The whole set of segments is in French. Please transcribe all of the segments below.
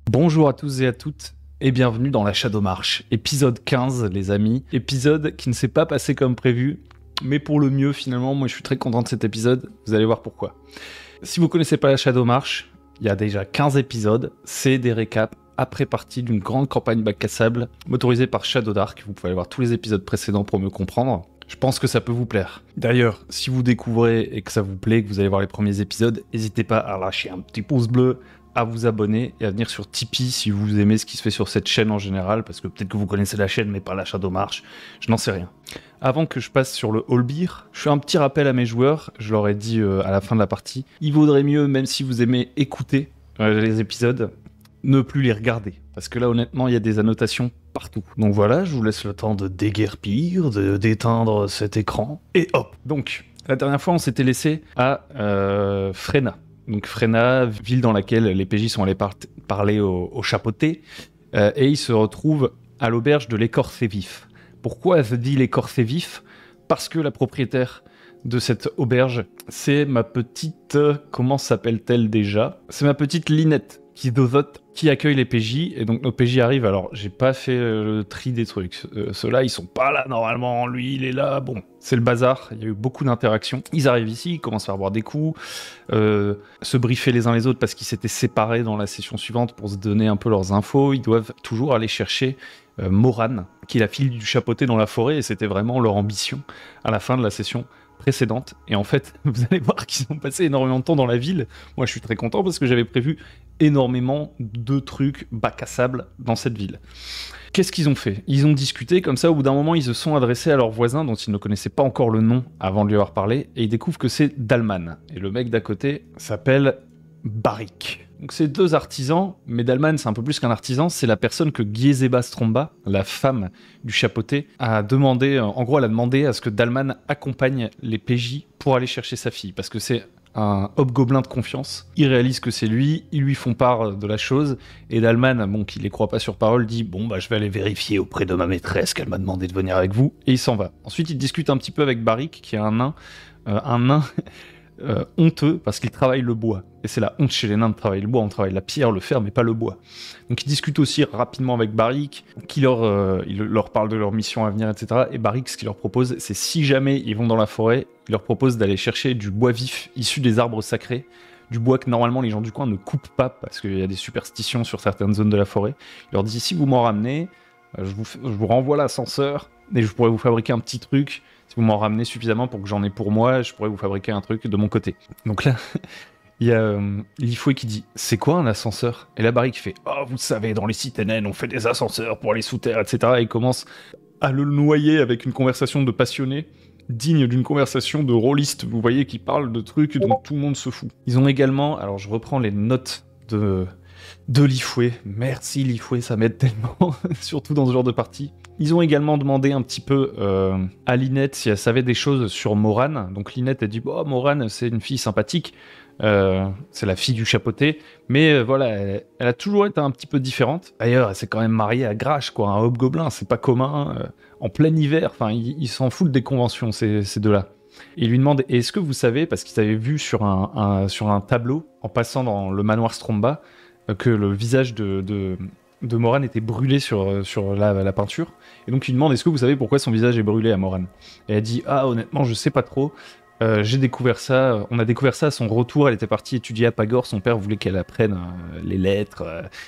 Bonjour à tous et à toutes et bienvenue dans la Shadow March, épisode 15 les amis, épisode qui ne s'est pas passé comme prévu, mais pour le mieux finalement, moi je suis très content de cet épisode, vous allez voir pourquoi. Si vous connaissez pas la Shadow March, il y a déjà 15 épisodes, c'est des récaps après partie d'une grande campagne bac à sable motorisée par Shadow Dark, vous pouvez aller voir tous les épisodes précédents pour mieux comprendre. Je pense que ça peut vous plaire. D'ailleurs, si vous découvrez et que ça vous plaît, que vous allez voir les premiers épisodes, n'hésitez pas à lâcher un petit pouce bleu, à vous abonner et à venir sur Tipeee si vous aimez ce qui se fait sur cette chaîne en général, parce que peut-être que vous connaissez la chaîne mais pas la Shadow March, je n'en sais rien. Avant que je passe sur le All Beer, je fais un petit rappel à mes joueurs, je leur ai dit à la fin de la partie, il vaudrait mieux, même si vous aimez écouter les épisodes, ne plus les regarder, parce que là honnêtement il y a des annotations partout. Donc voilà, je vous laisse le temps de déguerpir, d'éteindre cet écran, et hop. Donc, la dernière fois on s'était laissé à Frena. Donc Frena, ville dans laquelle les PJ sont allés parler au chapeauté, et ils se retrouvent à l'auberge de l'écorcé vif. Pourquoi elle dit l'écorcé vif ? Parce que la propriétaire de cette auberge, c'est ma petite... comment s'appelle-t-elle déjà ? C'est ma petite Linette, qui accueille les PJ, et donc nos PJ arrivent. Alors, j'ai pas fait le tri des trucs. Ceux-là, ils sont pas là normalement. Lui, il est là. Bon, c'est le bazar. Il y a eu beaucoup d'interactions. Ils arrivent ici, ils commencent à faire boire des coups, se briefer les uns les autres parce qu'ils s'étaient séparés dans la session suivante pour se donner un peu leurs infos. Ils doivent toujours aller chercher Morane, qui est la fille du chapeauté dans la forêt, et c'était vraiment leur ambition à la fin de la session précédente. Et en fait, vous allez voir qu'ils ont passé énormément de temps dans la ville. Moi, je suis très content parce que j'avais prévu énormément de trucs bac à sable dans cette ville. Qu'est-ce qu'ils ont fait ? Ils ont discuté, comme ça, au bout d'un moment, ils se sont adressés à leur voisin, dont ils ne connaissaient pas encore le nom avant de lui avoir parlé, et ils découvrent que c'est Dalman. Et le mec d'à côté s'appelle Barik. Donc c'est deux artisans, mais Dalman c'est un peu plus qu'un artisan, c'est la personne que Giezeba Stromba, la femme du chapeauté, a demandé, en gros elle a demandé à ce que Dalman accompagne les PJ pour aller chercher sa fille, parce que c'est un hobgoblin de confiance, ils réalisent que c'est lui, ils lui font part de la chose, et Dalman, bon, qui les croit pas sur parole, dit « Bon, bah je vais aller vérifier auprès de ma maîtresse qu'elle m'a demandé de venir avec vous », et il s'en va. Ensuite il discute un petit peu avec Barik, qui est un nain honteux parce qu'il travaille le bois. Et c'est la honte chez les nains de travailler le bois, on travaille la pierre, le fer, mais pas le bois. Donc ils discutent aussi rapidement avec Barik, il leur parle de leur mission à venir, etc. Et Barik, ce qu'il leur propose, c'est si jamais ils vont dans la forêt, il leur propose d'aller chercher du bois vif issu des arbres sacrés, du bois que normalement les gens du coin ne coupent pas, parce qu'il y a des superstitions sur certaines zones de la forêt. Il leur dit, si vous m'en ramenez, je vous renvoie l'ascenseur, et je pourrais vous fabriquer un petit truc. Si vous m'en ramenez suffisamment pour que j'en ai pour moi, je pourrais vous fabriquer un truc de mon côté. Donc là, il y a Lifoué qui dit « C'est quoi un ascenseur ?» Et la Barik fait « Oh, vous savez, dans les Citenen, on fait des ascenseurs pour aller sous terre, etc. » Et il commence à le noyer avec une conversation de passionné, digne d'une conversation de rôliste, vous voyez, qui parle de trucs dont tout le monde se fout. Ils ont également, alors je reprends les notes de Lifoué. Merci Lifoué, ça m'aide tellement, surtout dans ce genre de partie. Ils ont également demandé un petit peu à Linette si elle savait des choses sur Morane. Donc Linette a dit oh, Morane, c'est une fille sympathique, c'est la fille du chapeauté, mais voilà, elle a toujours été un petit peu différente. D'ailleurs, elle s'est quand même mariée à Grash, quoi, un hobgoblin, c'est pas commun, en plein hiver, enfin, ils s'en foutent des conventions, ces deux-là. Et il lui demande est-ce que vous savez, parce qu'ils avaient vu sur un tableau, en passant dans le manoir Stromba, que le visage de Morane était brûlé sur la peinture. Et donc il demande est-ce que vous savez pourquoi son visage est brûlé à Morane ? Et elle dit ah honnêtement je sais pas trop. J'ai découvert ça, on a découvert ça à son retour, elle était partie étudier à Pagor, son père voulait qu'elle apprenne les lettres,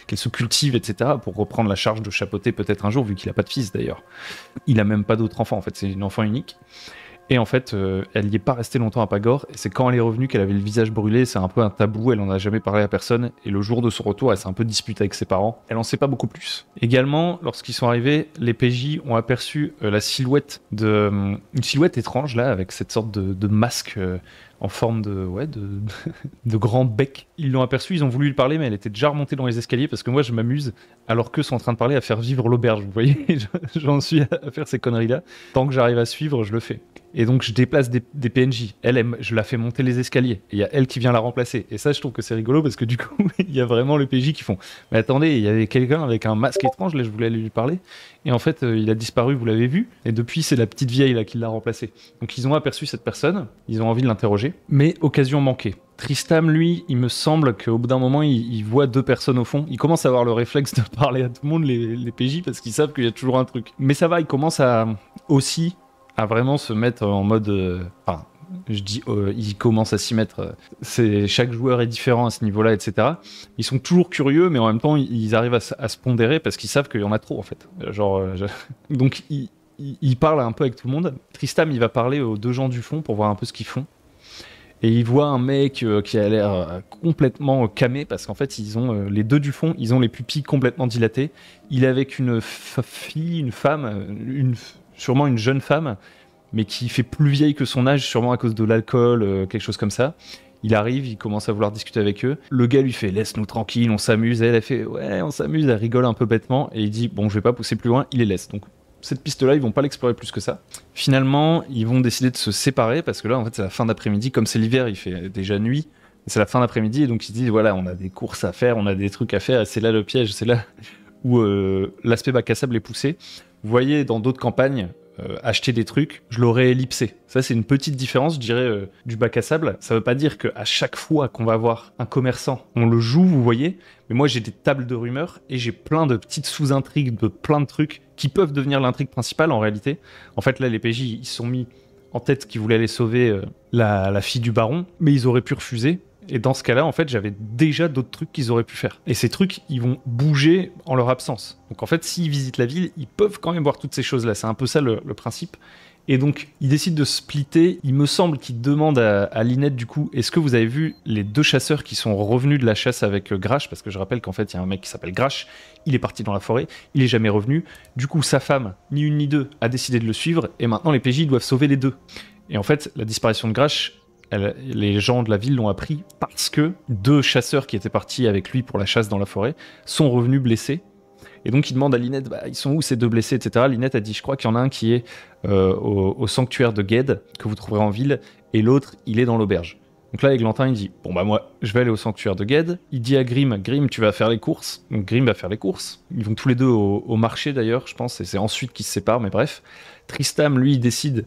qu'elle se cultive, etc. pour reprendre la charge de chapeauter peut-être un jour, vu qu'il a pas de fils d'ailleurs. Il a même pas d'autres enfants en fait, c'est une enfant unique. Et en fait, elle n'y est pas restée longtemps à Pagor, et c'est quand elle est revenue qu'elle avait le visage brûlé, c'est un peu un tabou, elle en a jamais parlé à personne, et le jour de son retour, elle s'est un peu disputée avec ses parents, elle en sait pas beaucoup plus. Également, lorsqu'ils sont arrivés, les PJ ont aperçu la silhouette une silhouette étrange, là, avec cette sorte de masque en forme de grand bec. Ils l'ont aperçue, ils ont voulu lui parler, mais elle était déjà remontée dans les escaliers, parce que moi, je m'amuse, alors qu'eux sont en train de parler, à faire vivre l'auberge, vous voyez, j'en suis à faire ces conneries-là. Tant que j'arrive à suivre, je le fais. Et donc je déplace des PNJ. Je la fais monter les escaliers. Et il y a elle qui vient la remplacer. Et ça, je trouve que c'est rigolo parce que du coup, il y a vraiment les PNJ qui font « Mais attendez, il y avait quelqu'un avec un masque étrange, là je voulais aller lui parler. » Et en fait, il a disparu, vous l'avez vu. Et depuis, c'est la petite vieille là qui l'a remplacé. Donc ils ont aperçu cette personne, ils ont envie de l'interroger. Mais occasion manquée. Tristam, lui, il me semble qu'au bout d'un moment, il voit deux personnes au fond. Il commence à avoir le réflexe de parler à tout le monde, les PJ, parce qu'ils savent qu'il y a toujours un truc. Mais ça va, il commence à vraiment se mettre en mode... Enfin, je dis, il commence à s'y mettre. Chaque joueur est différent à ce niveau-là, etc. Ils sont toujours curieux, mais en même temps, ils arrivent à se pondérer parce qu'ils savent qu'il y en a trop, en fait. Donc, il parle un peu avec tout le monde. Tristam, il va parler aux deux gens du fond pour voir un peu ce qu'ils font. Et il voit un mec qui a l'air complètement camé, parce qu'en fait, ils ont les deux du fond, ils ont les pupilles complètement dilatées. Il est avec une fille, une femme, sûrement une jeune femme, mais qui fait plus vieille que son âge, sûrement à cause de l'alcool, quelque chose comme ça. Il arrive, il commence à vouloir discuter avec eux. Le gars lui fait « Laisse-nous tranquille, on s'amuse ». Elle fait « Ouais, on s'amuse », elle rigole un peu bêtement. Et il dit « Bon, je vais pas pousser plus loin », il les laisse. Donc cette piste-là, ils vont pas l'explorer plus que ça. Finalement, ils vont décider de se séparer parce que là, en fait, c'est la fin d'après-midi. Comme c'est l'hiver, il fait déjà nuit. C'est la fin d'après-midi et donc ils se disent voilà, on a des courses à faire, on a des trucs à faire. Et c'est là le piège, c'est là où l'aspect bac à sable est poussé. Vous voyez, dans d'autres campagnes, acheter des trucs, je l'aurais ellipsé. Ça, c'est une petite différence, je dirais, du bac à sable. Ça veut pas dire qu'à chaque fois qu'on va voir un commerçant, on le joue, vous voyez. Mais moi, j'ai des tables de rumeurs et j'ai plein de petites sous-intrigues, de plein de trucs qui peuvent devenir l'intrigue principale en réalité. En fait, là, les PJ, ils se sont mis en tête qu'ils voulaient aller sauver la fille du baron, mais ils auraient pu refuser. Et dans ce cas-là, en fait, j'avais déjà d'autres trucs qu'ils auraient pu faire. Et ces trucs, ils vont bouger en leur absence. Donc en fait, s'ils visitent la ville, ils peuvent quand même voir toutes ces choses-là. C'est un peu ça le principe. Et donc, ils décident de splitter. Il me semble qu'ils demandent à Lynette, du coup, est-ce que vous avez vu les deux chasseurs qui sont revenus de la chasse avec Grash? Parce que je rappelle qu'en fait, il y a un mec qui s'appelle Grash. Il est parti dans la forêt. Il est jamais revenu. Du coup, sa femme, ni une ni deux, a décidé de le suivre. Et maintenant, les PJ doivent sauver les deux. Et en fait, la disparition de Grash, les gens de la ville l'ont appris parce que deux chasseurs qui étaient partis avec lui pour la chasse dans la forêt sont revenus blessés. Et donc il demande à Lynette, ils sont où ces deux blessés, etc. Lynette a dit, je crois qu'il y en a un qui est au sanctuaire de Gued, que vous trouverez en ville, et l'autre, il est dans l'auberge. Donc là, Aiglantin, il dit, bon moi, je vais aller au sanctuaire de Gued. Il dit à Grim, tu vas faire les courses. Donc Grim va faire les courses. Ils vont tous les deux au marché d'ailleurs, je pense, et c'est ensuite qu'ils se séparent, mais bref. Tristam, lui, il décide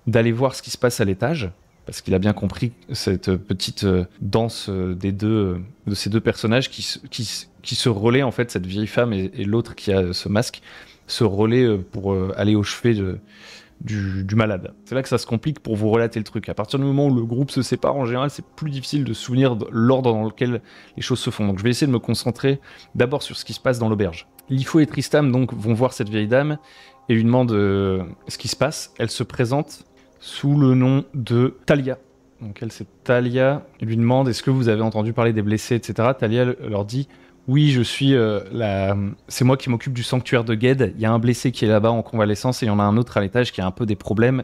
d'aller voir ce qui se passe à l'étage, parce qu'il a bien compris cette petite danse de ces deux personnages qui se relaient, en fait, cette vieille femme et l'autre qui a ce masque, se relaient pour aller au chevet du malade. C'est là que ça se complique pour vous relater le truc. À partir du moment où le groupe se sépare, en général, c'est plus difficile de se souvenir de l'ordre dans lequel les choses se font. Donc je vais essayer de me concentrer d'abord sur ce qui se passe dans l'auberge. Lifo et Tristam donc vont voir cette vieille dame et lui demandent ce qui se passe. Elle se présente sous le nom de Talia. Donc elle, c'est Talia. Il lui demande, est-ce que vous avez entendu parler des blessés, etc. Talia leur dit, oui, je suis c'est moi qui m'occupe du sanctuaire de Gued. Il y a un blessé qui est là-bas en convalescence et il y en a un autre à l'étage qui a un peu des problèmes.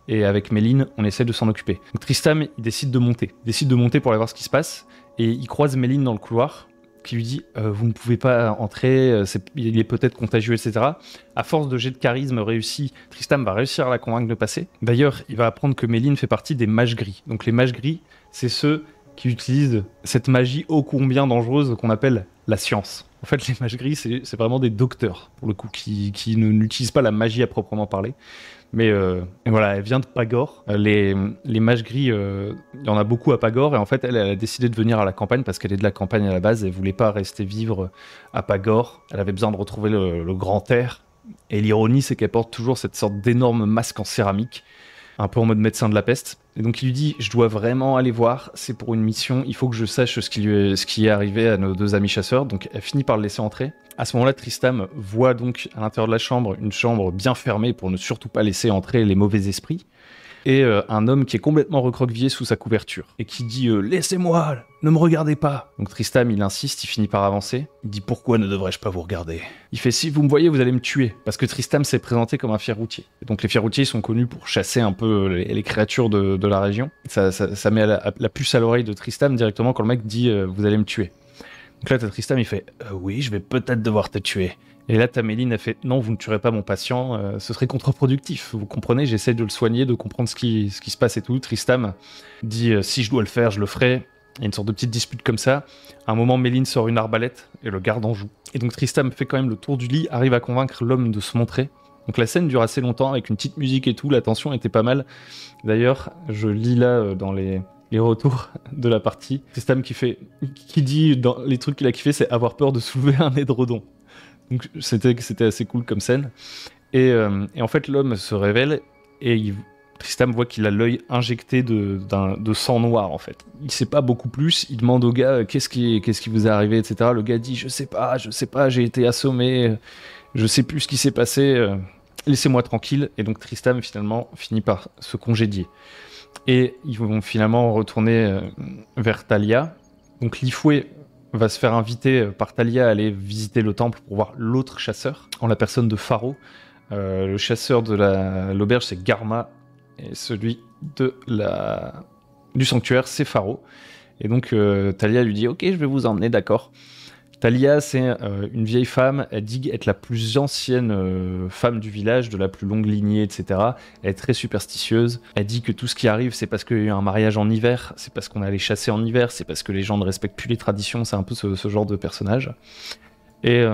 Et avec Méline, on essaie de s'en occuper. Donc Tristam, il décide de monter. Il décide de monter pour aller voir ce qui se passe. Et il croise Méline dans le couloir, qui lui dit vous ne pouvez pas entrer, il est peut-être contagieux, etc. À force de jet de charisme réussi, Tristam va réussir à la convaincre de passer. D'ailleurs, il va apprendre que Méline fait partie des mages gris. Donc les mages gris, c'est ceux qui utilisent cette magie ô combien dangereuse qu'on appelle la science. En fait, les mages gris, c'est vraiment des docteurs, pour le coup, qui n'utilisent pas la magie à proprement parler. Mais voilà, elle vient de Pagor. Les mages gris, il y en a beaucoup à Pagor. Et en fait, elle a décidé de venir à la campagne parce qu'elle est de la campagne à la base. Elle voulait pas rester vivre à Pagor. Elle avait besoin de retrouver le grand air. Et l'ironie, c'est qu'elle porte toujours cette sorte d'énorme masque en céramique, un peu en mode médecin de la peste. Et donc il lui dit, je dois vraiment aller voir, c'est pour une mission, il faut que je sache ce qui est arrivé à nos deux amis chasseurs. Donc elle finit par le laisser entrer. À ce moment-là, Tristam voit donc à l'intérieur de la chambre, une chambre bien fermée pour ne surtout pas laisser entrer les mauvais esprits. Et un homme qui est complètement recroquevillé sous sa couverture. Et qui dit « Laissez-moi, ne me regardez pas !» Donc Tristam, il insiste, il finit par avancer. Il dit « Pourquoi ne devrais-je pas vous regarder ?» Il fait « Si vous me voyez, vous allez me tuer. » Parce que Tristam s'est présenté comme un fier-routier. Et donc les fier-routiers sont connus pour chasser un peu les créatures de la région. Ça met la puce à l'oreille de Tristam directement quand le mec dit « Vous allez me tuer ». Donc là, t'as Tristam, il fait « Oui, je vais peut-être devoir te tuer. » Et là, Méline a fait « Non, vous ne tuerez pas mon patient, ce serait contre-productif. Vous comprenez, j'essaie de le soigner, de comprendre ce qui se passe et tout. » Tristam dit « Si je dois le faire, je le ferai. » Il y a une sorte de petite dispute comme ça. À un moment, Méline sort une arbalète et le garde en joue. Et donc Tristam fait quand même le tour du lit, arrive à convaincre l'homme de se montrer. Donc la scène dure assez longtemps avec une petite musique et tout, la tension était pas mal. D'ailleurs, je lis là dans les retours de la partie, Tristam qui dit dans les trucs qu'il a kiffé, c'est avoir peur de soulever un édredon. Donc c'était assez cool comme scène. Et en fait, l'homme se révèle et Tristam voit qu'il a l'œil injecté de sang noir en fait. Il sait pas beaucoup plus, il demande au gars qu'est-ce qui vous est arrivé, etc. Le gars dit je sais pas, j'ai été assommé, je sais plus ce qui s'est passé, laissez-moi tranquille. Et donc Tristam finalement finit par se congédier. Et ils vont finalement retourner vers Thalia. Donc Lifoué va se faire inviter par Thalia à aller visiter le temple pour voir l'autre chasseur, en la personne de Pharo. Le chasseur de l'auberge c'est Garma, et celui du sanctuaire c'est Pharo. Et donc Thalia lui dit « Ok, je vais vous emmener, d'accord ». Thalia, c'est une vieille femme, elle dit être la plus ancienne femme du village, de la plus longue lignée, etc. Elle est très superstitieuse. Elle dit que tout ce qui arrive, c'est parce qu'il y a eu un mariage en hiver, c'est parce qu'on allait chasser en hiver, c'est parce que les gens ne respectent plus les traditions, c'est un peu ce genre de personnage. Et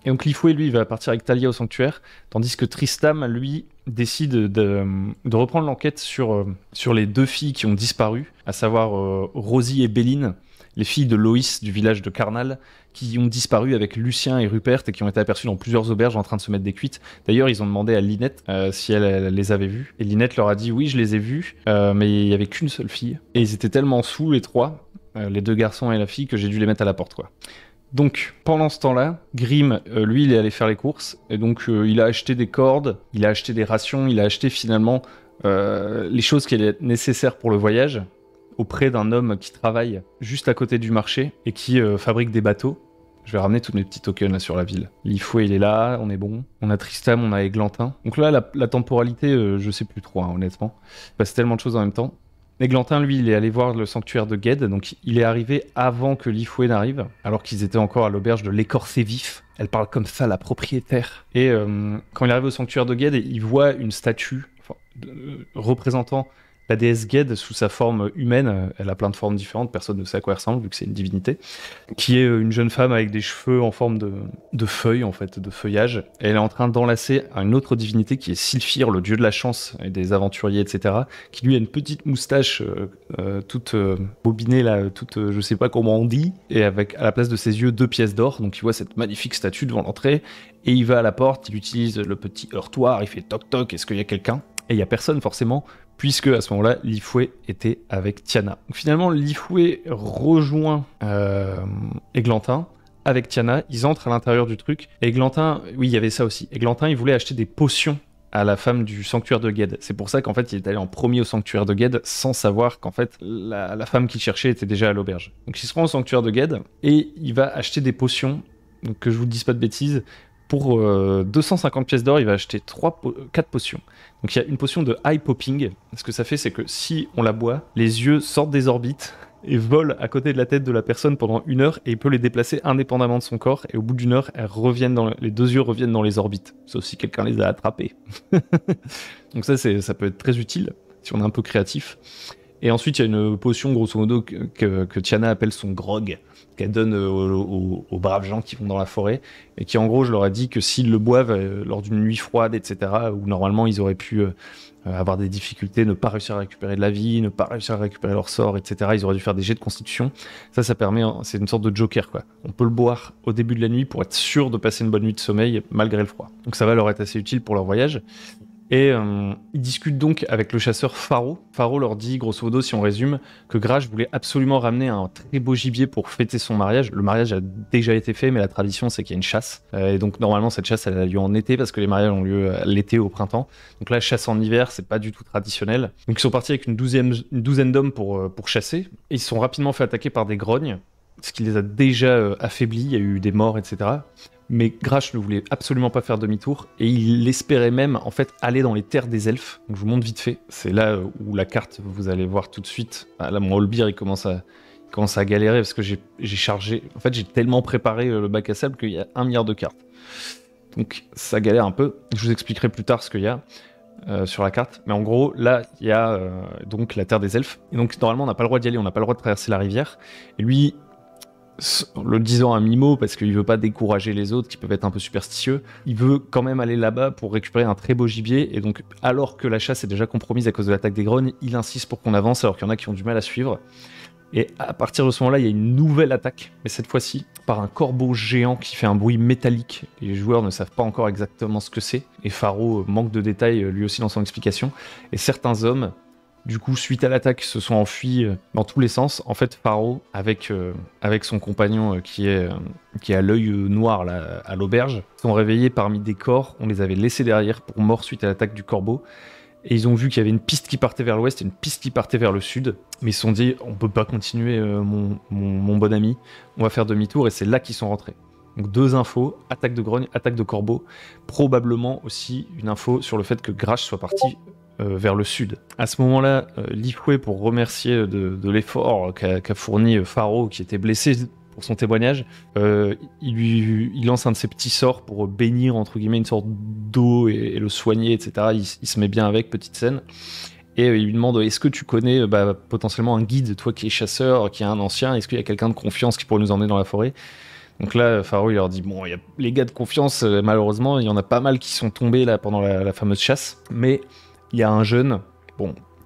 donc Lifoué, lui, il va partir avec Thalia au sanctuaire, tandis que Tristam, lui, décide de reprendre l'enquête sur les deux filles qui ont disparu, à savoir Rosie et Béline, les filles de Loïs du village de Carnal, qui ont disparu avec Lucien et Rupert et qui ont été aperçues dans plusieurs auberges en train de se mettre des cuites. D'ailleurs, ils ont demandé à Linette si elle les avait vues. Et Linette leur a dit oui, je les ai vues, mais il n'y avait qu'une seule fille. Et ils étaient tellement sous, les trois, les deux garçons et la fille, que j'ai dû les mettre à la porte, quoi. Donc, pendant ce temps-là, Grim, lui, il est allé faire les courses. Et donc, il a acheté des cordes, il a acheté des rations, il a acheté finalement les choses qui allaient être nécessaires pour le voyage, auprès d'un homme qui travaille juste à côté du marché et qui fabrique des bateaux. Je vais ramener tous mes petits tokens là sur la ville. Lifoué, il est là, on est bon. On a Tristam, on a Églantin. Donc là, la temporalité, je sais plus trop, hein, honnêtement. Il passe tellement de choses en même temps. Églantin, lui, il est allé voir le sanctuaire de Gued, donc il est arrivé avant que Lifoué n'arrive, alors qu'ils étaient encore à l'auberge de l'Écorcé Vif. Elle parle comme ça, la propriétaire. Et quand il arrive au sanctuaire de Gued, il voit une statue représentant la déesse Gued sous sa forme humaine. Elle a plein de formes différentes, personne ne sait à quoi elle ressemble vu que c'est une divinité, qui est une jeune femme avec des cheveux en forme de feuilles, en fait, de feuillage. Et elle est en train d'enlacer une autre divinité qui est Sylphir, le dieu de la chance et des aventuriers, etc., qui lui a une petite moustache toute bobinée, là, toute, je sais pas comment on dit, et avec à la place de ses yeux 2 pièces d'or. Donc il voit cette magnifique statue devant l'entrée, et il va à la porte, il utilise le petit heurtoir, il fait toc toc, est-ce qu'il y a quelqu'un? Et il y a personne forcément, puisque à ce moment-là, Lifoué était avec Tiana. Donc finalement, Lifoué rejoint Églantin avec Tiana, ils entrent à l'intérieur du truc. Et Églantin, oui, il y avait ça aussi. Églantin, il voulait acheter des potions à la femme du sanctuaire de Gued. C'est pour ça qu'en fait, il est allé en premier au sanctuaire de Gued, sans savoir qu'en fait, la femme qu'il cherchait était déjà à l'auberge. Donc il se rend au sanctuaire de Gued, et il va acheter des potions, donc que je vous dise pas de bêtises. Pour 250 pièces d'or, il va acheter 4 potions. Donc il y a une potion de eye popping. Ce que ça fait, c'est que si on la boit, les yeux sortent des orbites et volent à côté de la tête de la personne pendant 1 heure, et il peut les déplacer indépendamment de son corps, et au bout d'1 heure, les 2 yeux reviennent dans les orbites, sauf si quelqu'un les a attrapés. Donc ça peut être très utile, si on est un peu créatif. Et ensuite, il y a une potion, grosso modo, que Tiana appelle son grog, qu'elle donne aux braves gens qui vont dans la forêt, et qui, en gros, je leur ai dit que s'ils le boivent lors d'une nuit froide, etc., où normalement ils auraient pu avoir des difficultés, ne pas réussir à récupérer de la vie, ne pas réussir à récupérer leur sort, etc., ils auraient dû faire des jets de constitution. Ça permet, c'est une sorte de joker, quoi. On peut le boire au début de la nuit pour être sûr de passer une bonne nuit de sommeil, malgré le froid. Donc ça va leur être assez utile pour leur voyage. Et ils discutent donc avec le chasseur Pharo. Pharo leur dit, grosso modo, si on résume, que Grage voulait absolument ramener un très beau gibier pour fêter son mariage. Le mariage a déjà été fait, mais la tradition, c'est qu'il y a une chasse. Et donc, normalement, cette chasse, elle a lieu en été, parce que les mariages ont lieu l'été, au printemps. Donc là, chasse en hiver, c'est pas du tout traditionnel. Donc ils sont partis avec une douzaine d'hommes pour chasser. Et ils se sont rapidement fait attaquer par des grognes, ce qui les a déjà affaiblis. Il y a eu des morts, etc. Mais Grach ne voulait absolument pas faire demi-tour, et il espérait même en fait aller dans les terres des elfes. Donc je vous montre vite fait, c'est là où la carte, vous allez voir tout de suite. Ah, là mon Olbir il commence commence à galérer parce que j'ai chargé. En fait, j'ai tellement préparé le bac à sable qu'il y a 1 milliard de cartes. Donc ça galère un peu. Je vous expliquerai plus tard ce qu'il y a sur la carte. Mais en gros, là, il y a donc la terre des elfes. Et donc normalement, on n'a pas le droit d'y aller, on n'a pas le droit de traverser la rivière. Et lui, le disant à mi-mot, parce qu'il veut pas décourager les autres qui peuvent être un peu superstitieux, il veut quand même aller là-bas pour récupérer un très beau gibier. Et donc, alors que la chasse est déjà compromise à cause de l'attaque des grognes, il insiste pour qu'on avance alors qu'il y en a qui ont du mal à suivre. Et à partir de ce moment-là, il y a une nouvelle attaque, mais cette fois-ci par un corbeau géant qui fait un bruit métallique. Les joueurs ne savent pas encore exactement ce que c'est, et Pharaoh manque de détails lui aussi dans son explication. Et certains hommes, du coup, suite à l'attaque, se sont enfuis dans tous les sens. En fait, Pharaoh, avec son compagnon qui est à l'œil noir là, à l'auberge, sont réveillés parmi des corps. On les avait laissés derrière pour morts suite à l'attaque du corbeau. Et ils ont vu qu'il y avait une piste qui partait vers l'ouest et une piste qui partait vers le sud. Mais ils se sont dit, on peut pas continuer, mon bon ami. On va faire demi-tour, et c'est là qu'ils sont rentrés. Donc 2 infos, attaque de grogne, attaque de corbeau. Probablement aussi une info sur le fait que Grash soit parti vers le sud. À ce moment-là, Lifwe, pour remercier de l'effort qu'a fourni Pharaoh, qui était blessé pour son témoignage, il lance un de ses petits sorts pour bénir, entre guillemets, une sorte d'eau et le soigner, etc. Il se met bien avec, petite scène. Et il lui demande, est-ce que tu connais potentiellement un guide, toi qui es chasseur, qui est un ancien, est-ce qu'il y a quelqu'un de confiance qui pourrait nous emmener dans la forêt? Donc là, Pharaoh, il leur dit, bon, les gars de confiance, malheureusement, il y en a pas mal qui sont tombés là pendant la fameuse chasse, mais il y a un jeune,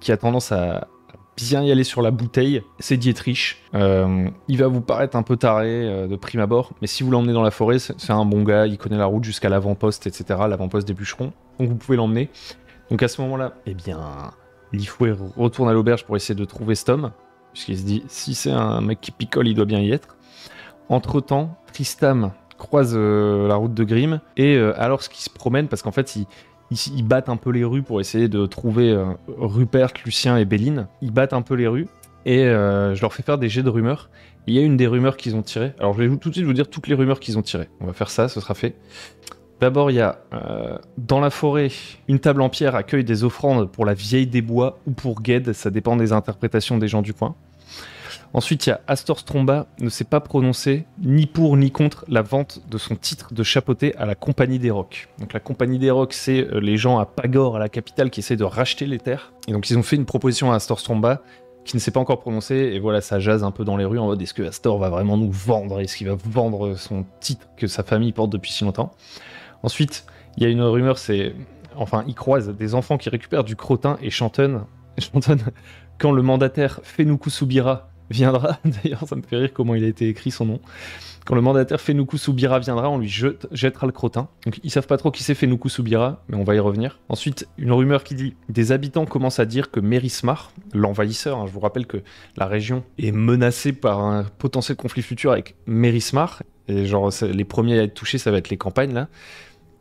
qui a tendance à bien y aller sur la bouteille, c'est Dietrich. Il va vous paraître un peu taré de prime abord, mais si vous l'emmenez dans la forêt, c'est un bon gars, il connaît la route jusqu'à l'avant-poste, etc., l'avant-poste des bûcherons, donc vous pouvez l'emmener. Donc à ce moment-là, Lifwe retourne à l'auberge pour essayer de trouver cet homme, puisqu'il se dit, si c'est un mec qui picole, il doit bien y être. Entre-temps, Tristam croise la route de Grimm, et alors ce qu'il se promène, parce qu'en fait, ils battent un peu les rues pour essayer de trouver Rupert, Lucien et Béline. Ils battent un peu les rues, et je leur fais faire des jets de rumeurs. Il y a une des rumeurs qu'ils ont tirées. Alors je vais tout de suite vous dire toutes les rumeurs qu'ils ont tirées. On va faire ça, ce sera fait. D'abord, il y a dans la forêt, une table en pierre accueille des offrandes pour la vieille des bois ou pour Ged, ça dépend des interprétations des gens du coin. Ensuite, il y a Astor Stromba ne s'est pas prononcé ni pour ni contre la vente de son titre de chapeauté à la Compagnie des Rocs. Donc la Compagnie des Rocs, c'est les gens à Pagor, à la capitale, qui essaient de racheter les terres. Et donc ils ont fait une proposition à Astor Stromba qui ne s'est pas encore prononcé, et voilà, ça jase un peu dans les rues en mode, est-ce que Astor va vraiment nous vendre? Est-ce qu'il va vendre son titre que sa famille porte depuis si longtemps? Ensuite, il y a une rumeur, ils croisent des enfants qui récupèrent du crottin et chantonnent quand le mandataire Fenoukou Soubira viendra. D'ailleurs, ça me fait rire comment il a été écrit son nom. Quand le mandataire Fenoukou Soubira viendra, on lui jettera le crottin. Donc ils savent pas trop qui c'est Fenoukou Soubira, mais on va y revenir. Ensuite, une rumeur qui dit, des habitants commencent à dire que Mérismar, l'envahisseur, je vous rappelle que la région est menacée par un potentiel conflit futur avec Mérismar, et les premiers à être touchés, ça va être les campagnes là.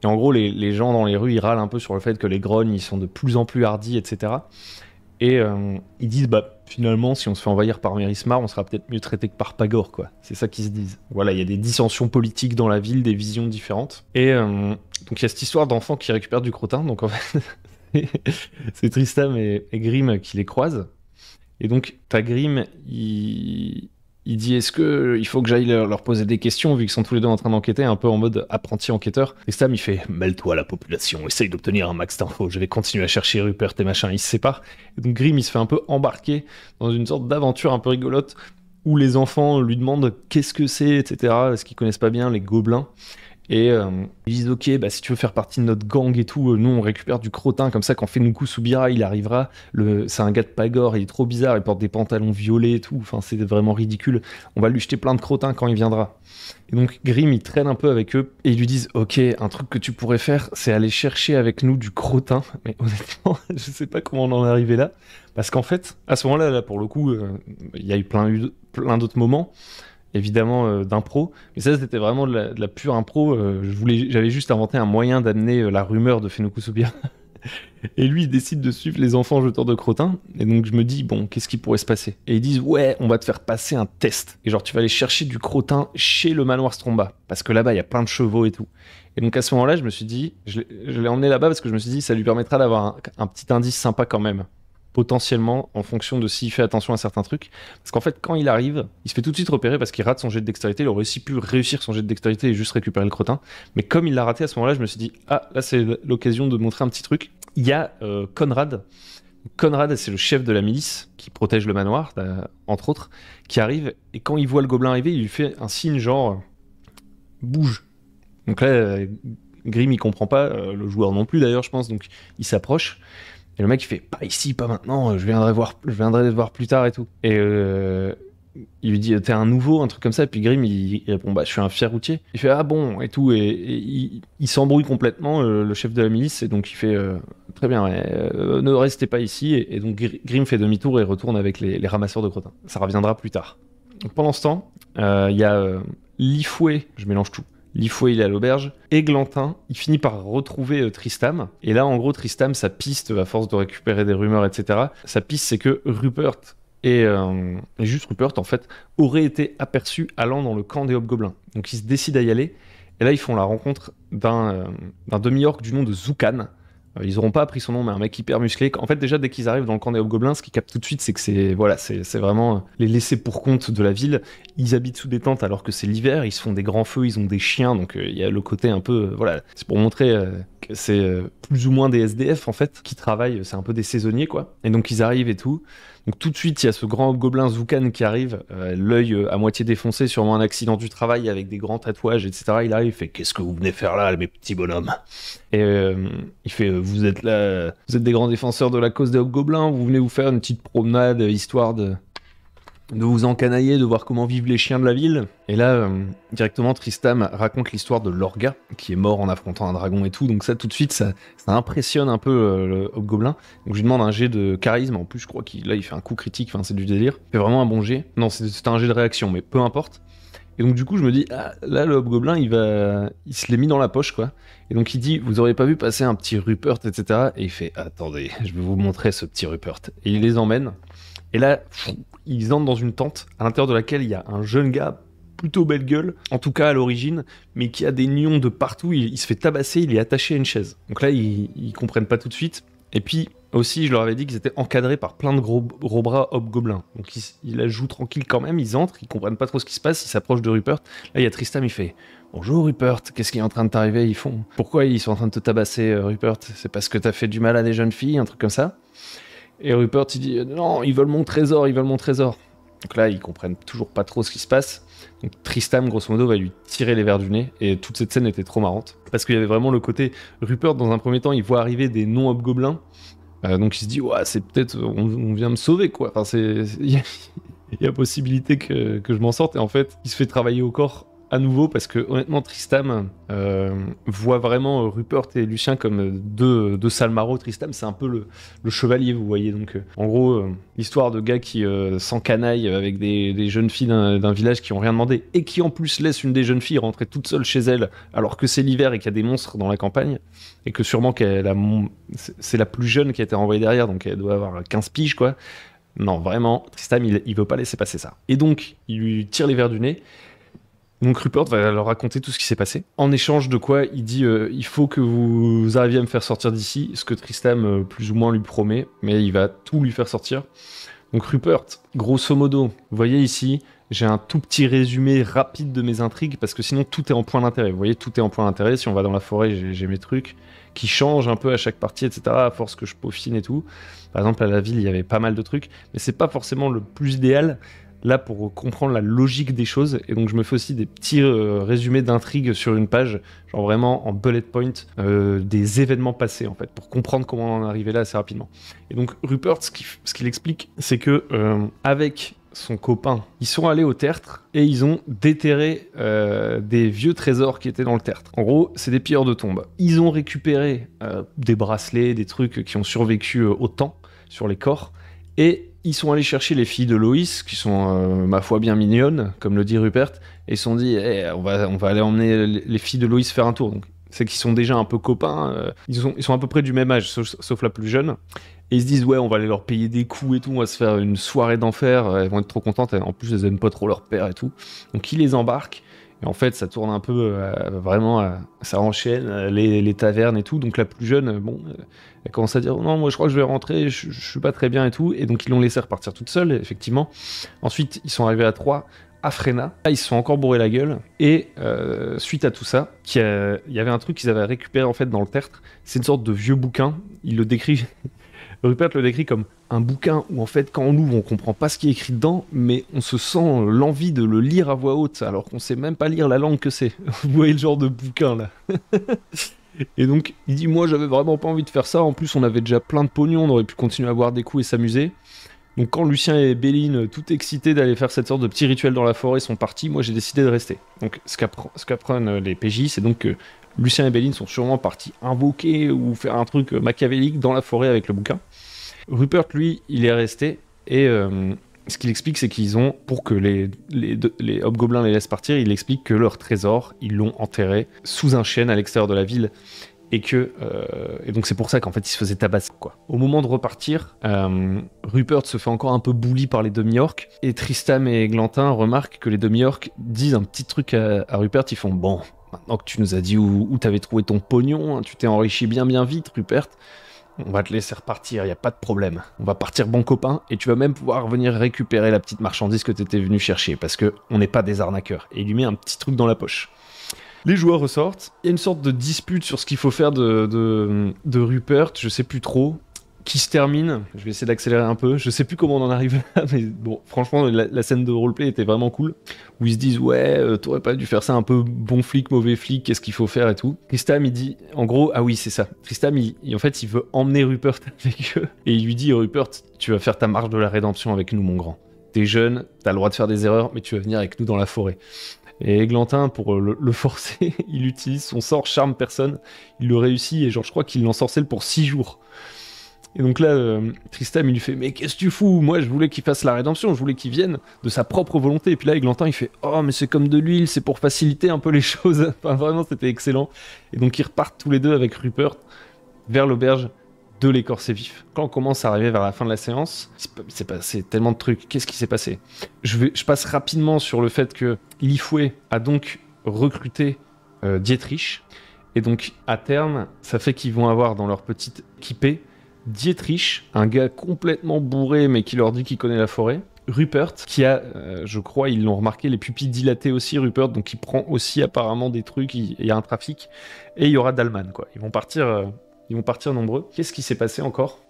Et en gros, les gens dans les rues, ils râlent un peu sur le fait que les grognes, ils sont de plus en plus hardis, etc. Et ils disent, finalement, si on se fait envahir par Mérismar, on sera peut-être mieux traité que par Pagor, quoi. C'est ça qu'ils se disent. Voilà, il y a des dissensions politiques dans la ville, des visions différentes. Et donc il y a cette histoire d'enfants qui récupèrent du crottin. Donc en fait, c'est Tristam et Grimm qui les croisent. Et donc, t'as Grimm, il dit, est-ce qu'il faut que j'aille leur poser des questions, vu qu'ils sont tous les deux en train d'enquêter, un peu en mode apprenti enquêteur. Et Stam, il fait, mêle-toi à la population, essaye d'obtenir un max d'infos, je vais continuer à chercher Rupert et machin. Ils se séparent. Et donc Grimm, il se fait un peu embarquer dans une sorte d'aventure un peu rigolote, où les enfants lui demandent qu'est-ce que c'est, etc. Parce qu'ils connaissent pas bien les gobelins. Et ils disent, ok, si tu veux faire partie de notre gang et tout, nous on récupère du crottin, comme ça quand Fenoukou Soubira il arrivera, c'est un gars de Pagor, il est trop bizarre, il porte des pantalons violets et tout, enfin c'est vraiment ridicule, on va lui jeter plein de crottin quand il viendra. Et donc Grimm il traîne un peu avec eux, et ils lui disent, ok, un truc que tu pourrais faire, c'est aller chercher avec nous du crottin, mais honnêtement, je sais pas comment on en est arrivé là, parce qu'en fait, à ce moment-là, pour le coup, il y a eu plein d'autres moments, évidemment d'impro, mais ça c'était vraiment de la pure impro. J'avais juste inventé un moyen d'amener la rumeur de Fenoukou Soubira. Et lui il décide de suivre les enfants jeteurs de crottin, et donc je me dis, bon, qu'est-ce qui pourrait se passer? Et ils disent, ouais, on va te faire passer un test, et genre tu vas aller chercher du crottin chez le manoir Stromba, parce que là-bas il y a plein de chevaux et tout. Et donc à ce moment-là, je me suis dit, je l'ai emmené là-bas parce que je me suis dit, ça lui permettra d'avoir un petit indice sympa quand même. potentiellement en fonction de s'il fait attention à certains trucs. Parce qu'en fait, quand il arrive, il se fait tout de suite repérer parce qu'il rate son jet de dextérité. Il aurait aussi pu réussir son jet de dextérité et juste récupérer le crottin. Mais comme il l'a raté à ce moment-là, je me suis dit, ah, là, c'est l'occasion de montrer un petit truc. Il y a Conrad. Conrad, c'est le chef de la milice qui protège le manoir, entre autres, qui arrive. Et quand il voit le gobelin arriver, il lui fait un signe genre bouge. Donc là, Grim, il comprend pas, le joueur non plus d'ailleurs, je pense. Donc il s'approche. Et le mec, il fait pas ici, pas maintenant, je viendrai te voir plus tard et tout. Et il lui dit, t'es un nouveau, un truc comme ça. Et puis Grim, il répond, bah, je suis un fier routier. Il fait, ah bon, et tout. Et il s'embrouille complètement, le chef de la milice. Et donc il fait, très bien, ouais, ne restez pas ici. Et donc Grim fait demi-tour et retourne avec les ramasseurs de crottins. Ça reviendra plus tard. Donc, pendant ce temps, il y a Lifoué, je mélange tout. Lifoué, il est à l'auberge. Eglantin, il finit par retrouver Tristam. Et là, en gros, Tristam, sa piste, à force de récupérer des rumeurs, etc., sa piste, c'est que Rupert et juste Rupert, en fait, aurait été aperçu allant dans le camp des Hobgoblins. Donc, ils se décident à y aller. Et là, ils font la rencontre d'un demi-orc du nom de Zoukan. Ils n'auront pas appris son nom, mais un mec hyper musclé. En fait, déjà, dès qu'ils arrivent dans le camp des Hobgoblins, ce qu'ils captent tout de suite, c'est que c'est vraiment les laissés pour compte de la ville. Ils habitent sous des tentes alors que c'est l'hiver. Ils se font des grands feux, ils ont des chiens. Donc, il y a le côté un peu... voilà, c'est pour montrer que c'est plus ou moins des SDF, en fait, qui travaillent. C'est un peu des saisonniers, quoi. Et donc, ils arrivent et tout. Donc tout de suite, il y a ce grand gobelin Zoukan qui arrive, l'œil à moitié défoncé, sûrement un accident du travail avec des grands tatouages, etc. Il arrive, il fait « Qu'est-ce que vous venez faire là, mes petits bonhommes ?» Et il fait « Vous êtes là, vous êtes des grands défenseurs de la cause des hobgoblins, vous venez vous faire une petite promenade, histoire de vous encanailler, de voir comment vivent les chiens de la ville. » Et là, directement, Tristam raconte l'histoire de Lorga, qui est mort en affrontant un dragon et tout. Donc ça, tout de suite, ça impressionne un peu le hobgoblin. Donc je lui demande un jet de charisme. En plus, je crois qu'il fait un coup critique. Enfin, c'est du délire. Il fait vraiment un bon jet. Non, c'est un jet de réaction, mais peu importe. Et donc du coup, je me dis, ah, là, le hobgoblin, il se l'est mis dans la poche, quoi. Et donc il dit, vous auriez pas vu passer un petit Rupert, etc. Et il fait, attendez, je vais vous montrer ce petit Rupert. Et il les emmène. Et là, ils entrent dans une tente à l'intérieur de laquelle il y a un jeune gars plutôt belle gueule, en tout cas à l'origine, mais qui a des nions de partout. Il se fait tabasser, il est attaché à une chaise. Donc là, ils comprennent pas tout de suite. Et puis aussi, je leur avais dit qu'ils étaient encadrés par plein de gros bras hobgoblins. Donc il la joue tranquille quand même, ils entrent, ils comprennent pas trop ce qui se passe, ils s'approchent de Rupert. Là, il y a Tristam, il fait « Bonjour Rupert, qu'est-ce qui est en train de t'arriver ?» Ils font « Pourquoi ils sont en train de te tabasser, Rupert? C'est parce que t'as fait du mal à des jeunes filles, un truc comme ça ?» Et Rupert, il dit « Non, ils veulent mon trésor, ils veulent mon trésor. » Donc là, ils comprennent toujours pas trop ce qui se passe. Donc Tristam, grosso modo, va lui tirer les verres du nez. Et toute cette scène était trop marrante. Parce qu'il y avait vraiment le côté... Rupert, dans un premier temps, il voit arriver des non-hobgoblins. Donc il se dit, ouais, c'est peut-être... On vient me sauver, quoi. Enfin, il y a possibilité que je m'en sorte. Et en fait, il se fait travailler au corps à nouveau, parce que honnêtement, Tristam voit vraiment Rupert et Lucien comme deux salmaros. Tristam, c'est un peu le chevalier, vous voyez. Donc, en gros, l'histoire de gars qui s'encanaillent avec des jeunes filles d'un village qui ont rien demandé, et qui en plus laissent une des jeunes filles rentrer toute seule chez elle, alors que c'est l'hiver et qu'il y a des monstres dans la campagne, et que sûrement c'est la plus jeune qui a été renvoyée derrière, donc elle doit avoir 15 piges, quoi. Non, vraiment, Tristam, il veut pas laisser passer ça. Et donc, il lui tire les verres du nez. Donc Rupert va leur raconter tout ce qui s'est passé. En échange de quoi, il dit il faut que vous arriviez à me faire sortir d'ici, ce que Tristam plus ou moins lui promet, mais il va tout lui faire sortir. Donc Rupert, grosso modo, vous voyez ici, j'ai un tout petit résumé rapide de mes intrigues, parce que sinon tout est en point d'intérêt. Vous voyez, tout est en point d'intérêt. Si on va dans la forêt, j'ai mes trucs qui changent un peu à chaque partie, etc., à force que je peaufine et tout. Par exemple, à la ville, il y avait pas mal de trucs, mais c'est pas forcément le plus idéal. Là, pour comprendre la logique des choses, et donc je me fais aussi des petits résumés d'intrigues sur une page, genre vraiment en bullet point, des événements passés en fait, pour comprendre comment on en est arrivé là assez rapidement. Et donc Rupert, ce qu'il explique, c'est que avec son copain, ils sont allés au tertre et ils ont déterré des vieux trésors qui étaient dans le tertre. En gros, c'est des pilleurs de tombes. Ils ont récupéré des bracelets, des trucs qui ont survécu au temps sur les corps, et ils sont allés chercher les filles de Loïs, qui sont, ma foi, bien mignonnes, comme le dit Rupert, et ils se sont dit, on va aller emmener les filles de Loïs faire un tour. Donc, c'est qu'ils sont déjà un peu copains, ils sont à peu près du même âge, sauf la plus jeune, et ils se disent, ouais, on va aller leur payer des coups et tout, on va se faire une soirée d'enfer, elles vont être trop contentes, en plus, elles aiment pas trop leur père et tout. Donc, ils les embarquent, Et en fait, ça tourne un peu, ça enchaîne les tavernes et tout. Donc la plus jeune, elle commence à dire non, moi je crois que je vais rentrer, je suis pas très bien et tout. Et donc ils l'ont laissé repartir toute seule, effectivement. Ensuite, ils sont arrivés à 3 à Fréna. Là, ils se sont encore bourré la gueule. Et suite à tout ça, il y avait un truc qu'ils avaient récupéré en fait dans le tertre. C'est une sorte de vieux bouquin. Il le décrit. Rupert le décrit comme un bouquin où en fait quand on l'ouvre on comprend pas ce qui est écrit dedans mais on se sent l'envie de le lire à voix haute alors qu'on sait même pas lire la langue que c'est. Vous voyez le genre de bouquin là. Et donc il dit moi j'avais vraiment pas envie de faire ça, en plus on avait déjà plein de pognon, on aurait pu continuer à boire des coups et s'amuser. Donc quand Lucien et Béline, tout excités d'aller faire cette sorte de petit rituel dans la forêt, sont partis, moi j'ai décidé de rester. Donc ce qu'apprennent les PJ, c'est donc que Lucien et Béline sont sûrement partis invoquer ou faire un truc machiavélique dans la forêt avec le bouquin. Rupert, lui, il est resté, et ce qu'il explique, c'est qu'ils ont, pour que les hobgoblins les laissent partir, il explique que leur trésor, ils l'ont enterré sous un chêne à l'extérieur de la ville, et donc c'est pour ça qu'en fait, ils se faisaient tabasser, quoi. Au moment de repartir, Rupert se fait encore un peu bully par les demi-orques, et Tristam et Glantin remarquent que les demi-orques disent un petit truc à Rupert, ils font « Bon, maintenant que tu nous as dit où t'avais trouvé ton pognon, hein, tu t'es enrichi bien vite, Rupert. On va te laisser repartir, y a pas de problème. On va partir bon copain, et tu vas même pouvoir venir récupérer la petite marchandise que t'étais venu chercher, parce que on n'est pas des arnaqueurs. » Et il lui met un petit truc dans la poche. Les joueurs ressortent, il y a une sorte de dispute sur ce qu'il faut faire de Rupert, je sais plus trop, qui se termine, je vais essayer d'accélérer un peu, je sais plus comment on en arrive là, mais bon, franchement, la scène de roleplay était vraiment cool, où ils se disent, ouais, t'aurais pas dû faire ça un peu bon flic, mauvais flic, qu'est-ce qu'il faut faire et tout. Tristam, il dit, en gros, ah oui, c'est ça, Tristam, en fait, il veut emmener Rupert avec eux, et il lui dit, Rupert, tu vas faire ta marche de la rédemption avec nous, mon grand. T'es jeune, t'as le droit de faire des erreurs, mais tu vas venir avec nous dans la forêt. Et Eglantin, pour le forcer, il utilise son sort charme personne, il le réussit, et genre, je crois qu'il l'ensorcelle pour 6 jours. Et donc là, Tristam, il lui fait « Mais qu'est-ce que tu fous? Moi, je voulais qu'il fasse la rédemption, je voulais qu'il vienne de sa propre volonté. » Et puis là, Eglantin, il fait « Oh, mais c'est comme de l'huile, c'est pour faciliter un peu les choses. » Enfin, vraiment, c'était excellent. Et donc, ils repartent tous les deux avec Rupert vers l'auberge de l'écorcé vif. Quand on commence à arriver vers la fin de la séance, il s'est passé tellement de trucs. Qu'est-ce qui s'est passé? Je passe rapidement sur le fait que Lifoué a donc recruté Dietrich. Et donc, à terme, ça fait qu'ils vont avoir dans leur petite équipée Dietrich, un gars complètement bourré mais qui leur dit qu'il connaît la forêt. Rupert, qui a, je crois, ils l'ont remarqué, les pupilles dilatées aussi, Rupert, donc il prend aussi apparemment des trucs, il y a un trafic. Et il y aura Dalman, quoi. Ils vont partir nombreux. Qu'est-ce qui s'est passé encore?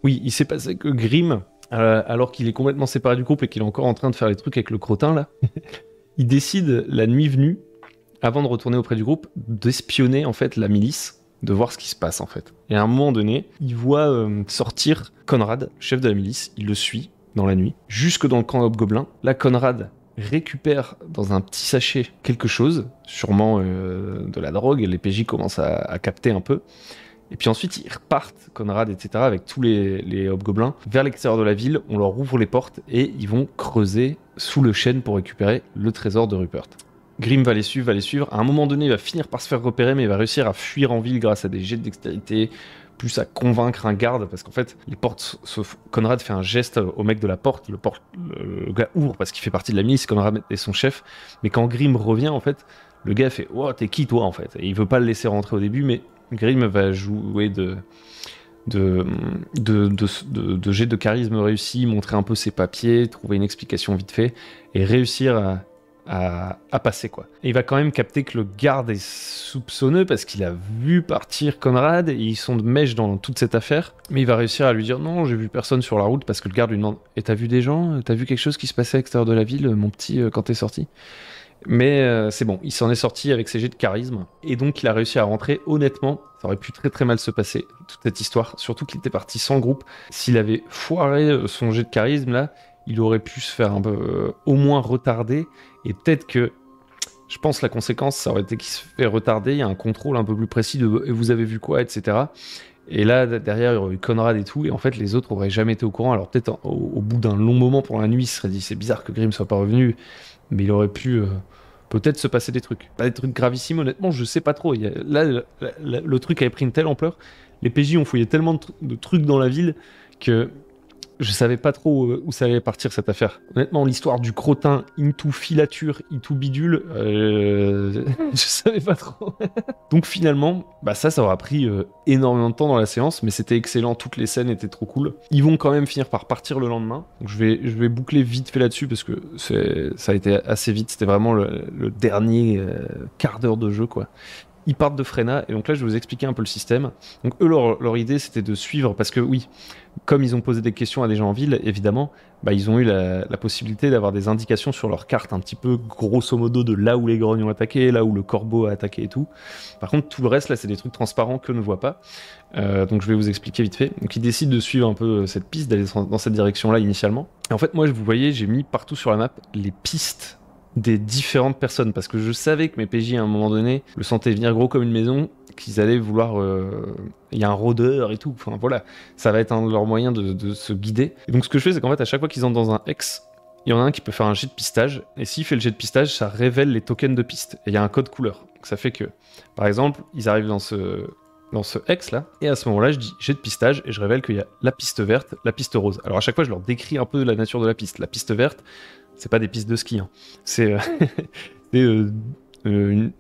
Oui, il s'est passé que Grim, alors qu'il est complètement séparé du groupe et qu'il est encore en train de faire les trucs avec le crottin, là, il décide, la nuit venue, avant de retourner auprès du groupe, d'espionner, en fait, la milice, de voir ce qui se passe en fait. Et à un moment donné, il voit sortir Conrad, chef de la milice, il le suit dans la nuit, jusque dans le camp hobgoblin. Là, Conrad récupère dans un petit sachet quelque chose, sûrement de la drogue, et les PJ commencent à capter un peu. Et puis ensuite, ils repartent, Conrad, etc., avec tous les hobgoblins, vers l'extérieur de la ville, on leur ouvre les portes, et ils vont creuser sous le chêne pour récupérer le trésor de Rupert. Grim va les suivre. À un moment donné, il va finir par se faire repérer, mais il va réussir à fuir en ville grâce à des jets de dextérité, plus à convaincre un garde, parce qu'en fait, les portes Conrad fait un geste au mec de la porte, le gars ouvre parce qu'il fait partie de la milice, Conrad est son chef, mais quand Grim revient, en fait, le gars fait « Oh, t'es qui toi, en fait ?» Et il veut pas le laisser rentrer au début, mais Grim va jouer de jet de charisme réussi, montrer un peu ses papiers, trouver une explication vite fait, et réussir à passer, quoi. Et il va quand même capter que le garde est soupçonneux parce qu'il a vu partir Conrad et ils sont de mèche dans toute cette affaire, mais il va réussir à lui dire non, j'ai vu personne sur la route, parce que le garde lui demande et t'as vu des gens, t'as vu quelque chose qui se passait à l'extérieur de la ville, mon petit, quand t'es sorti? Mais c'est bon, il s'en est sorti avec ses jets de charisme, et donc il a réussi à rentrer. Honnêtement, ça aurait pu très très mal se passer, toute cette histoire, surtout qu'il était parti sans groupe. S'il avait foiré son jet de charisme là, il aurait pu se faire un peu, au moins retarder, et peut-être que, je pense la conséquence, ça aurait été qu'il se fait retarder, il y a un contrôle un peu plus précis de « vous avez vu quoi ?» etc. Et là, derrière, il y aurait eu Conrad et tout, et en fait, les autres auraient jamais été au courant. Alors peut-être au bout d'un long moment pour la nuit, il se serait dit « c'est bizarre que Grim soit pas revenu », mais il aurait pu peut-être se passer des trucs. Pas des trucs gravissimes, honnêtement, je sais pas trop. Le truc avait pris une telle ampleur, les PJ ont fouillé tellement de trucs dans la ville que je savais pas trop où ça allait partir cette affaire. Honnêtement, l'histoire du crottin into filature, into bidule, je savais pas trop. Donc finalement, bah ça aura pris énormément de temps dans la séance, mais c'était excellent, toutes les scènes étaient trop cool. Ils vont quand même finir par partir le lendemain. Donc je vais boucler vite fait là-dessus parce que ça a été assez vite, c'était vraiment le dernier quart d'heure de jeu, quoi. Ils partent de Frena, et donc là je vais vous expliquer un peu le système. Donc eux, leur idée c'était de suivre, parce que oui, comme ils ont posé des questions à des gens en ville, évidemment, bah, ils ont eu la possibilité d'avoir des indications sur leur carte, un petit peu grosso modo de là où les grognes ont attaqué, là où le corbeau a attaqué et tout. Par contre, tout le reste là c'est des trucs transparents qu'eux ne voient pas. Donc je vais vous expliquer vite fait. Donc ils décident de suivre un peu cette piste, d'aller dans cette direction là initialement. Et en fait moi, vous voyez, j'ai mis partout sur la map les pistes des différentes personnes, parce que je savais que mes PJ à un moment donné le sentaient venir gros comme une maison, qu'ils allaient vouloir il y a un rôdeur et tout, enfin voilà, ça va être un de leurs moyens de se guider. Et donc ce que je fais, c'est qu'en fait à chaque fois qu'ils entrent dans un hex, il y en a un qui peut faire un jet de pistage, et s'il fait le jet de pistage, ça révèle les tokens de piste, et il y a un code couleur. Donc ça fait que, par exemple, ils arrivent dans ce hex là, et à ce moment là je dis jet de pistage, et je révèle qu'il y a la piste verte, la piste rose. Alors à chaque fois je leur décris un peu la nature de la piste. La piste verte, c'est pas des pistes de ski, hein. C'est une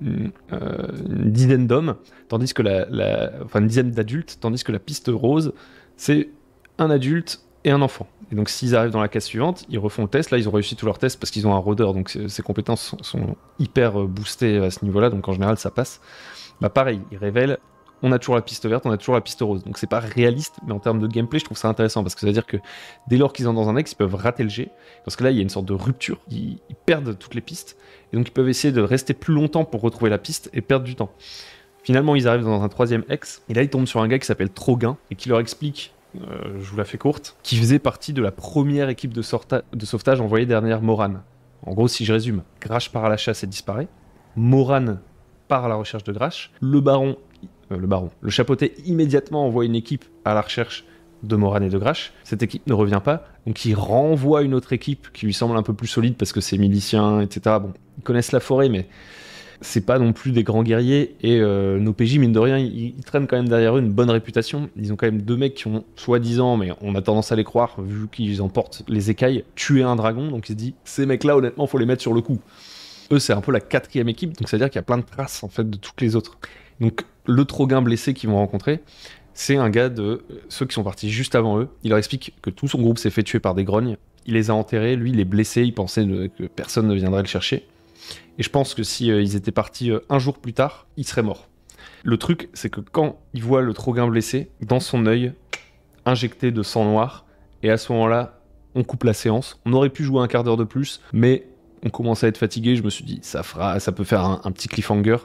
dizaine d'hommes, tandis que enfin une dizaine d'adultes, tandis que la piste rose, c'est un adulte et un enfant. Et donc s'ils arrivent dans la case suivante, ils refont le test. Là, ils ont réussi tous leurs tests parce qu'ils ont un rôdeur, donc ses compétences sont hyper boostées à ce niveau-là, donc en général, ça passe. Bah pareil, ils révèlent, on a toujours la piste verte, on a toujours la piste rose. Donc c'est pas réaliste, mais en termes de gameplay, je trouve ça intéressant, parce que ça veut dire que dès lors qu'ils sont dans un ex, ils peuvent rater le jet, parce que là, il y a une sorte de rupture, ils perdent toutes les pistes, et donc ils peuvent essayer de rester plus longtemps pour retrouver la piste et perdre du temps. Finalement, ils arrivent dans un troisième ex, et là, ils tombent sur un gars qui s'appelle Troguin, et qui leur explique, je vous la fais courte, qui faisait partie de la première équipe de sauvetage envoyée derrière Moran. En gros, si je résume, Grash part à la chasse et disparaît, Moran part à la recherche de Grash, le chapeauté immédiatement envoie une équipe à la recherche de Moran et de Grash. Cette équipe ne revient pas, donc il renvoie une autre équipe qui lui semble un peu plus solide parce que c'est miliciens, etc. Bon, ils connaissent la forêt, mais c'est pas non plus des grands guerriers, et nos PJ, mine de rien, ils traînent quand même derrière eux une bonne réputation. Ils ont quand même deux mecs qui ont, soi-disant, mais on a tendance à les croire, vu qu'ils emportent les écailles, tué un dragon, donc il se dit, ces mecs-là, honnêtement, faut les mettre sur le coup. Eux, c'est un peu la quatrième équipe, donc c'est-à-dire qu'il y a plein de traces, en fait, de toutes les autres. Donc, le Troguin blessé qu'ils vont rencontrer, c'est un gars de ceux qui sont partis juste avant eux. Il leur explique que tout son groupe s'est fait tuer par des grognes. Il les a enterrés, lui, il est blessé, il pensait que personne ne viendrait le chercher. Et je pense que si ils étaient partis un jour plus tard, il serait mort. Le truc, c'est que quand il voit le Troguin blessé, dans son œil, injecté de sang noir, et à ce moment-là, on coupe la séance. On aurait pu jouer un quart d'heure de plus, mais on commençait à être fatigué. Je me suis dit, ça peut faire un petit cliffhanger.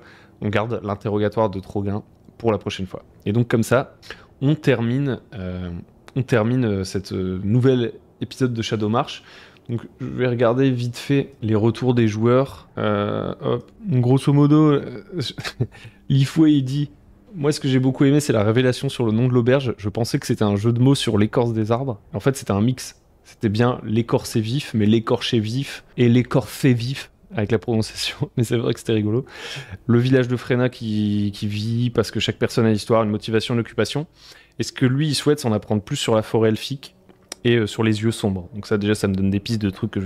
On garde l'interrogatoire de Troguin pour la prochaine fois. Et donc comme ça, on termine cette nouvelle épisode de Shadow March. Donc je vais regarder vite fait les retours des joueurs. Grosso modo, Lifoué il dit, moi ce que j'ai beaucoup aimé, c'est la révélation sur le nom de l'auberge. Je pensais que c'était un jeu de mots sur l'écorce des arbres. En fait, c'était un mix. C'était bien l'écorcé vif, mais l'écorché vif et l'écorcé vif, avec la prononciation, mais c'est vrai que c'était rigolo. Le village de Frena qui vit parce que chaque personne a une histoire, une motivation, une occupation. Et ce que lui, il souhaite, c'est en apprendre plus sur la forêt elfique et sur les yeux sombres. Donc ça, déjà, ça me donne des pistes de trucs que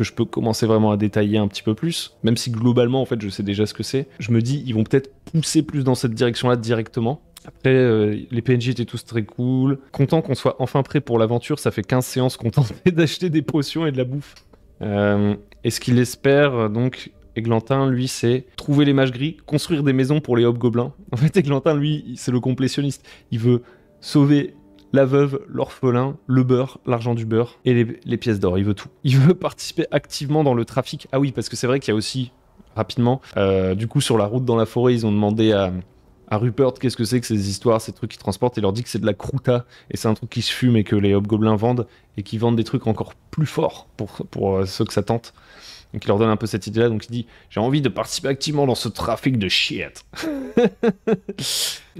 je peux commencer vraiment à détailler un petit peu plus. Même si globalement, en fait, je sais déjà ce que c'est. Je me dis, ils vont peut-être pousser plus dans cette direction-là directement. Après, les PNJ étaient tous très cool. Content qu'on soit enfin prêt pour l'aventure. Ça fait 15 séances qu'on tentait d'acheter des potions et de la bouffe. Et ce qu'il espère, donc, Églantin, lui, c'est trouver les mages gris, construire des maisons pour les hobgoblins. En fait, Églantin, lui, c'est le complétionniste. Il veut sauver la veuve, l'orphelin, le beurre, l'argent du beurre et les pièces d'or. Il veut tout. Il veut participer activement dans le trafic. Ah oui, parce que c'est vrai qu'il y a aussi, rapidement, du coup, sur la route dans la forêt, ils ont demandé à Rupert qu'est-ce que c'est que ces histoires, ces trucs qu'ils transportent, et leur dit que c'est de la crouta, et c'est un truc qui se fume et que les hobgoblins vendent, et qui vendent des trucs encore plus forts pour ceux que ça tente. Donc il leur donne un peu cette idée-là, donc il dit « J'ai envie de participer activement dans ce trafic de shit !»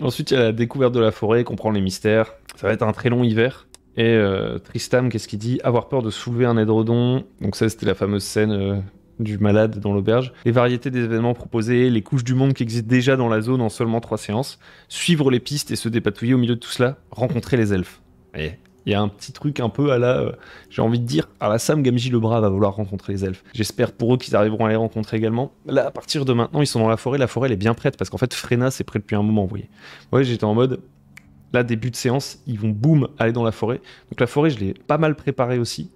Ensuite, il y a la découverte de la forêt, comprendre les mystères. Ça va être un très long hiver. Et Tristam, qu'est-ce qu'il dit ? Avoir peur de soulever un édredon. Donc ça, c'était la fameuse scène du malade dans l'auberge. Les variétés des événements proposés, les couches du monde qui existent déjà dans la zone en seulement 3 séances. Suivre les pistes et se dépatouiller au milieu de tout cela. Rencontrer les elfes. Et Il y a un petit truc un peu à la, j'ai envie de dire, à la Sam Gamgee le Bras va vouloir rencontrer les elfes. J'espère pour eux qu'ils arriveront à les rencontrer également. Là, à partir de maintenant, ils sont dans la forêt elle est bien prête, parce qu'en fait, Frena, c'est prêt depuis un moment, vous voyez. Ouais, j'étais en mode, là, début de séance, ils vont boum, aller dans la forêt. Donc la forêt, je l'ai pas mal préparée aussi.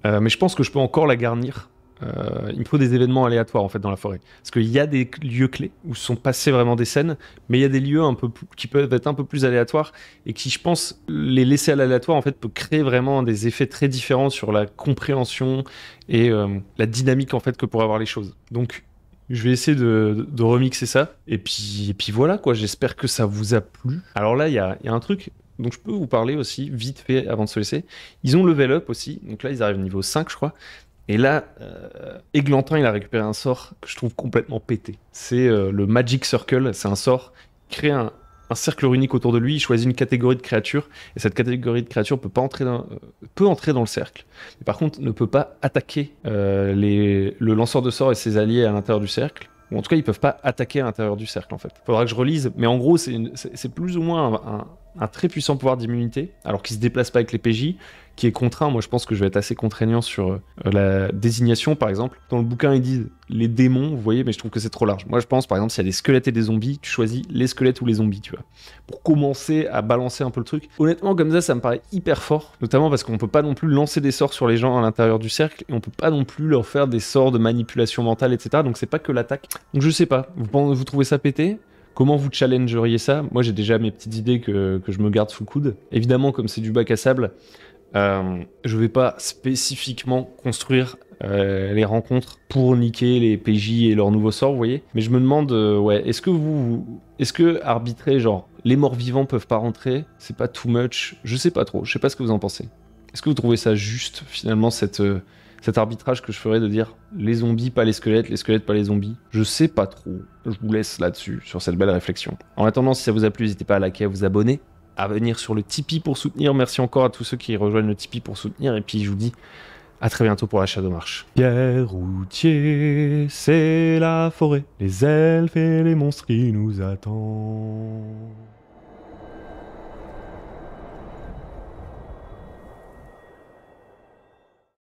Mais je pense que je peux encore la garnir. Il me faut des événements aléatoires en fait dans la forêt. Parce qu'il y a des lieux clés où sont passées vraiment des scènes, mais il y a des lieux un peu qui peuvent être un peu plus aléatoires et qui, je pense, les laisser à l'aléatoire en fait peut créer vraiment des effets très différents sur la compréhension et la dynamique en fait que pourraient avoir les choses. Donc je vais essayer de remixer ça. Et puis voilà quoi, j'espère que ça vous a plu. Alors là, il y a un truc dont je peux vous parler aussi, vite fait, avant de se laisser. Ils ont level up aussi, donc là ils arrivent au niveau 5 je crois. Et là, Églantin, il a récupéré un sort que je trouve complètement pété. C'est le Magic Circle, c'est un sort qui crée un cercle runique autour de lui, il choisit une catégorie de créatures, et cette catégorie de créatures peut entrer dans le cercle. Mais par contre, ne peut pas attaquer le lanceur de sorts et ses alliés à l'intérieur du cercle. Ou en tout cas, ils peuvent pas attaquer à l'intérieur du cercle, en fait. Faudra que je relise, mais en gros, c'est plus ou moins un très puissant pouvoir d'immunité, alors qu'il se déplace pas avec les PJ, qui est contraint. Moi, je pense que je vais être assez contraignant sur la désignation, par exemple. Dans le bouquin, ils disent les démons, vous voyez, mais je trouve que c'est trop large. Moi, je pense, par exemple, s'il y a des squelettes et des zombies, tu choisis les squelettes ou les zombies, tu vois. Pour commencer à balancer un peu le truc. Honnêtement, comme ça me paraît hyper fort, notamment parce qu'on peut pas non plus lancer des sorts sur les gens à l'intérieur du cercle, et on peut pas non plus leur faire des sorts de manipulation mentale, etc. Donc c'est pas que l'attaque. Donc je sais pas, vous trouvez ça pété ? Comment vous challengeriez ça ? Moi, j'ai déjà mes petites idées que je me garde sous le coude. Évidemment, comme c'est du bac à sable, je vais pas spécifiquement construire les rencontres pour niquer les PJ et leurs nouveaux sorts, vous voyez. Mais je me demande, ouais, est-ce que arbitrer, genre, les morts vivants peuvent pas rentrer, c'est pas too much ? Je sais pas trop, je sais pas ce que vous en pensez. Est-ce que vous trouvez ça juste, finalement, cet arbitrage que je ferais de dire les zombies, pas les squelettes pas les zombies? Je sais pas trop. Je vous laisse là-dessus, sur cette belle réflexion. En attendant, si ça vous a plu, n'hésitez pas à liker, à vous abonner, à venir sur le Tipeee pour soutenir. Merci encore à tous ceux qui rejoignent le Tipeee pour soutenir. Et puis je vous dis à très bientôt pour la Shadow Marche. Pierre routier, c'est la forêt. Les elfes et les monstres qui nous attendent.